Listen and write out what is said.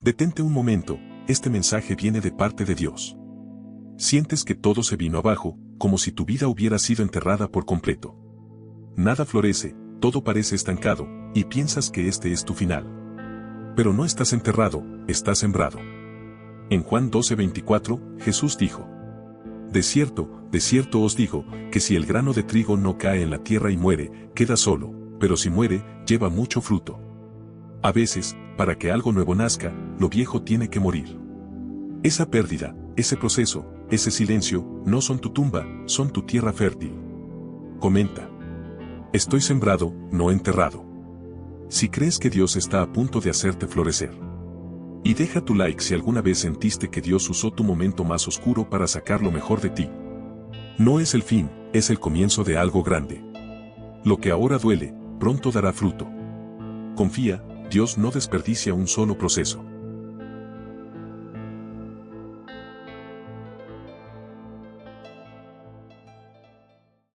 Detente un momento, este mensaje viene de parte de Dios. Sientes que todo se vino abajo, como si tu vida hubiera sido enterrada por completo. Nada florece, todo parece estancado, y piensas que este es tu final. Pero no estás enterrado, estás sembrado. En Juan 12:24, Jesús dijo: de cierto os digo, que si el grano de trigo no cae en la tierra y muere, queda solo, pero si muere, lleva mucho fruto. A veces, para que algo nuevo nazca, lo viejo tiene que morir. Esa pérdida, ese proceso, ese silencio, no son tu tumba, son tu tierra fértil. Comenta: estoy sembrado, no enterrado. Si crees que Dios está a punto de hacerte florecer. Y deja tu like si alguna vez sentiste que Dios usó tu momento más oscuro para sacar lo mejor de ti. No es el fin, es el comienzo de algo grande. Lo que ahora duele, pronto dará fruto. Confía, Dios no desperdicia un solo proceso.